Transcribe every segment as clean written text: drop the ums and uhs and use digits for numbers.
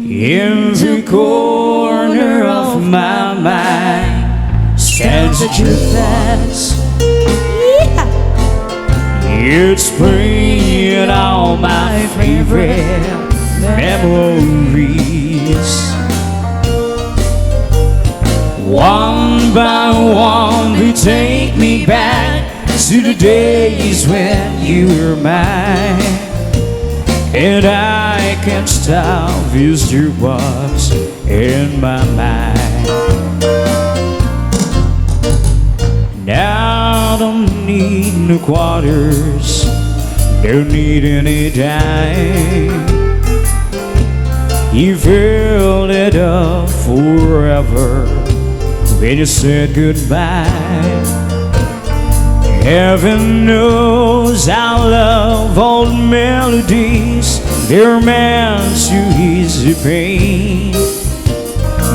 In the corner of my mind stands a jukebox. It's playing all my favorite memories. One by one they take me back to the days when you were mine. And I can't stop this jukebox in my mind. Now I don't need no quarters, don't need any dime. You filled it up forever when you said goodbye. Heaven knows I love old melodies, they're meant to ease the pain.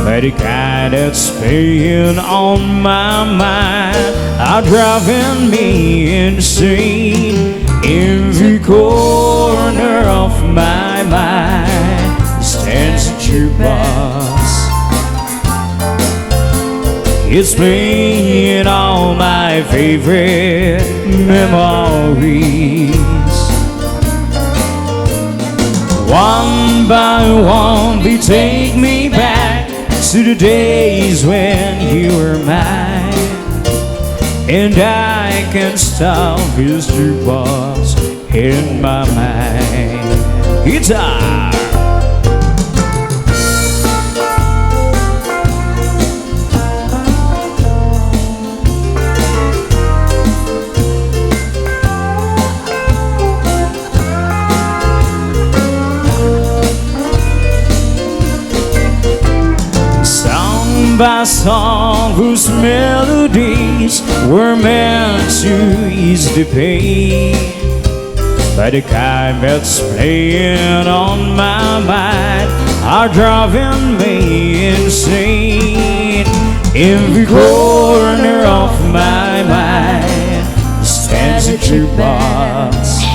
But the kind that's playing on my mind are driving me insane. In the corner of my mind stands a jukebox. It's playing all my favorite memories. One by one they take me back to the days when you were mine. And I can't stop this jukebox in my mind. Guitar! By song whose melodies were meant to ease the pain. But the kind that's playing on my mind are driving me insane. In the corner of my mind stands a jukebox.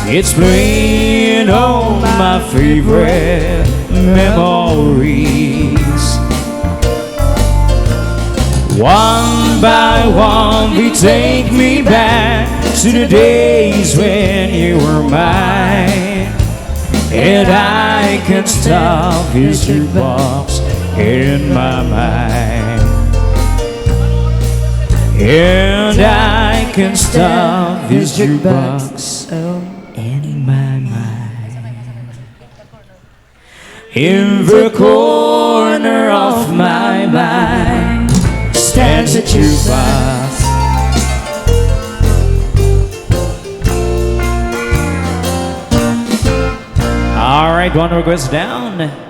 It's playing all my favorite memories. One by one they take me back to the days when you were mine. And I can't stop this jukebox in my mind. And I can't stop this jukebox in my mind. In the corner of my mind stands a jukebox. All right, one request down.